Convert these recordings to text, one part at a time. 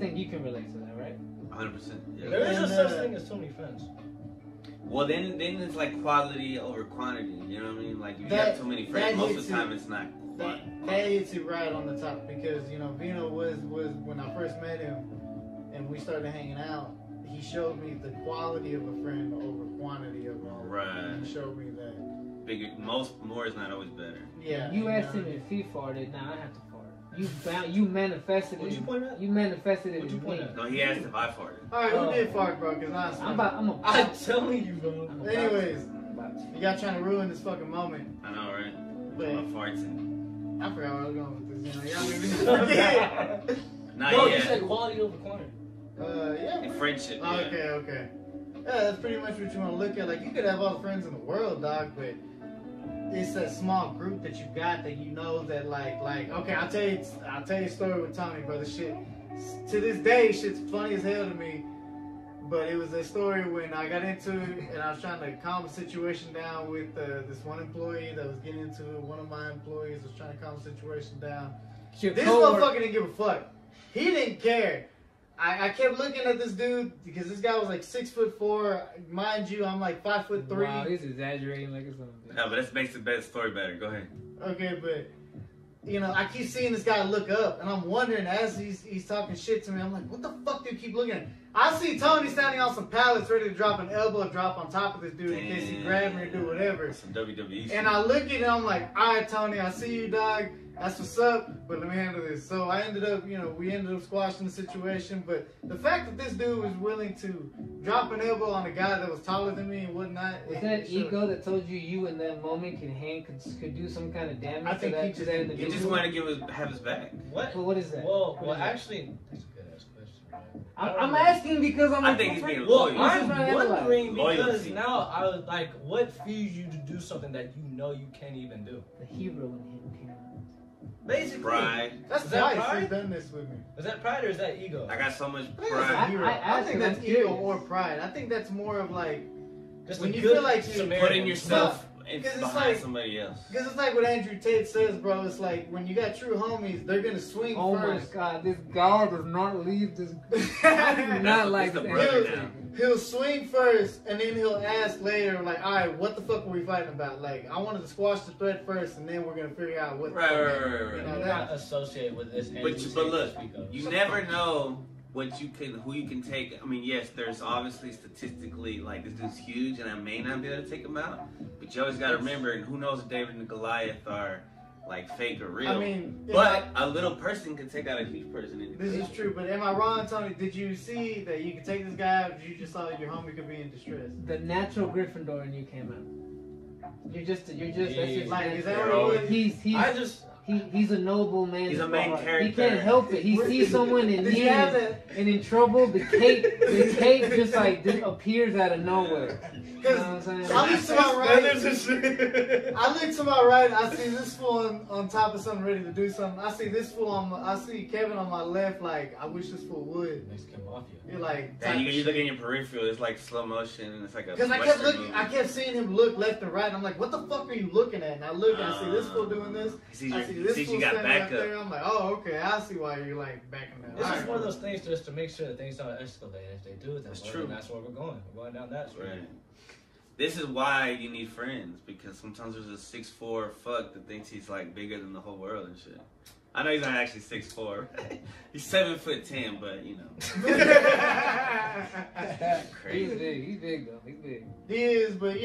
think you can relate to that, right? 100%. Yeah. There is a such thing as too many friends. Well, then it's like quality over quantity. You know what I mean? Like if you have too many friends, most of the time it's not. That hits it right on the top because Vino was when I first met him and we started hanging out. He showed me the quality of a friend over quantity of a friend. Right. He showed me that. Bigger, more is not always better. Yeah. You asked him if he farted. Now I have to fart. You manifested it. What'd you point at? You manifested it. What'd you point at? No, he asked if I farted. All right, who did fart, bro? Because I'm telling you, bro. Anyways, you got trying to ruin this fucking moment. I know, right? But My farts. I forgot where I was going with this. Y'all made me forget. Not No, yet. you said quality over quantity. Yeah. In friendship. Yeah. Okay. Yeah, that's pretty much what you want to look at. Like, you could have all the friends in the world, dog, but it's that small group that you got that you know that, like, okay, I'll tell you a story with Toney, brother. Shit, to this day, shit's funny as hell to me. But it was a story when I got into it and I was trying to calm the situation down with this one employee that was getting into it. One of my employees was trying to calm the situation down. This motherfucker didn't give a fuck. He didn't care. I kept looking at this dude because this guy was like 6'4". Mind you, I'm like 5'3". Wow, he's exaggerating like it's something. No, but that makes the best story better. Go ahead. Okay, but I keep seeing this guy look up, and I'm wondering as he's talking shit to me. I'm like, what the fuck do you keep looking at? I see Toney standing on some pallets, ready to drop an elbow drop on top of this dude in case he grab me or do whatever. Some WWE shit. And I look at it, I'm like, all right, Toney, I see you, dog. That's what's up, but let me handle this. So I ended up, we ended up squashing the situation. But the fact that this dude was willing to drop an elbow on a guy that was taller than me and whatnot. Was that ego that told you in that moment could do some kind of damage I think to he that individual? He just wanted to have his back. What? Well, what is that? Well, actually, that's a good ass question. I'm asking because I think he's being Well, loyal. I'm wondering because Loyalty. now I was like, what fuels you to do something that you know you can't even do? The hero in him came out. Basically, Pride. That's Is that nice. pride? He's done this with me. Is that pride or is that ego? I got so much I think pride. that's hero. I think that's I'm ego curious. or pride. I think that's more of like Just when a you good feel like you Samaritan. Putting yourself Because it's behind like- somebody else. because it's like what Andrew Tate says, bro. It's like when you got true homies, they're gonna swing Oh first. my God, this guy does not leave this. I do not like the this. brother now. He'll swing first, and then he'll ask later, like, all right, what the fuck were we fighting about? Like, I wanted to squash the threat first, and then we're gonna figure out what. Right. You're that- not associated with this. But look, you never know who you can take. I mean, yes, there's obviously statistically like this dude's huge, and I may not be able to take him out. But you always got to remember, and who knows if David and Goliath are like fake or real. I mean, but a little person can take out a huge person. this is true. But am I wrong, Toney? Did you see that you could take this guy out? Or you just saw that your homie could be in distress? The natural Gryffindor in you came out. You're just. That's just Like, is that Bro, what it is? He's a noble man. He's a main character. He can't help it. He sees someone in Did you need have that? and in trouble. The cape just like appears out of nowhere. You know what I'm saying? I look to my right. I look to my right. I see this fool on top of something, ready to do something. I see this fool I see Kevin on my left. Like, I wish this fool would. Mexican mafia. You're like, And you look in your peripheral, it's like slow motion, and it's like a. because I kept Western looking, movie. I kept seeing him look left and right. And I'm like, what the fuck are you looking at? And I look and I see this fool doing this. I see this fool you got standing up backup. there. I'm like, oh, okay, I see why you're like backing down. This is Alright. one of those things just to make sure that things don't escalate. If they do, then That's well, true. then that's where we're going. We're going down that street. Right. This is why you need friends, because sometimes there's a 6'4" fuck that thinks he's like bigger than the whole world and shit. I know he's not actually 6'4". He's 7'10", but you know. He's Crazy. big. He's big though. He's big. He is, but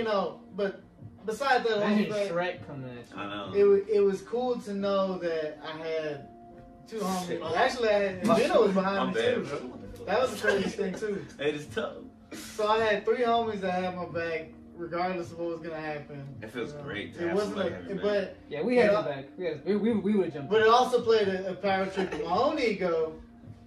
but besides that, Imagine whole fact, Shrek coming at you. I know. it was cool to know that I had two homies. Actually, I had Vino was behind me too. That was the craziest thing too. It is tough. So I had three homies that had my back, regardless of what was gonna happen. It feels great to It have wasn't somebody have your back. but Yeah, we had Yeah. him back. We would have jumped. it also played a power trip to my own ego,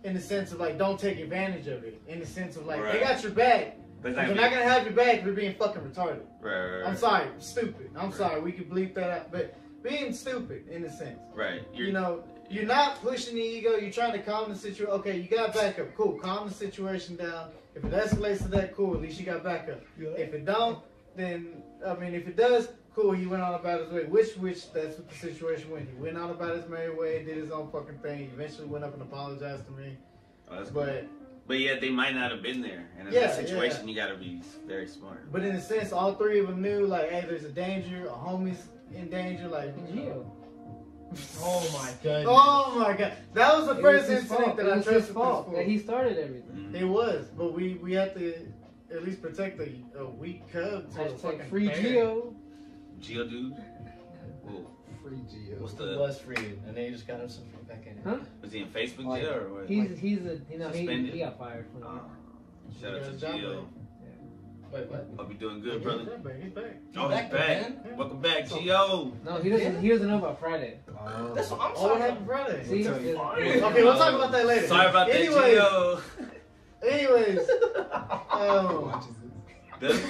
in the sense of like, don't take advantage of it. In the sense of like, they Right. got your back. But it's If not they're not gonna have your back, you're being fucking retarded. right. I'm sorry, stupid. I'm sorry, we could bleep that out, but being stupid in a sense. Right. You know, you're not pushing the ego. You're trying to calm the situation. Okay, you got backup. Cool. Calm the situation down. If it escalates to that, cool. At least you got backup. If it don't, then if it does, cool. He went on about his way. Which that's what the situation went. He went on about his merry way, did his own fucking thing. He eventually went up and apologized to me. Oh, that's cool. But yet they might not have been there. And in Yeah, that situation, you gotta be very smart. but in a sense, all three of them knew like, hey, there's a danger, a homie's in danger, like. Gio. Oh my goodness. Oh my god, that was the It first was his incident fault. that It I was trusted his fault this that fool. he started everything. Mhm. It was, but we had to at least protect a weak cub to a Hashtag fucking free bear. Gio. Geo dude? Whoa. Free Gio. What's He the was free, and they just got him some free back in. Huh? was he in Facebook Like, jail or what? He's a he Suspended? got fired from it. Shout out to He got a job Geo. Wait, what? Hope you're doing good, He's brother. back, he's back. Oh, he's Back back. again? Welcome back, Geo. No, he doesn't know about Friday. That's what I'm Oh, what saying. happened Friday? See? tell you. Okay, we'll talk about that later. Sorry about that, Anyways, Geo. anyways, Watches this. Does-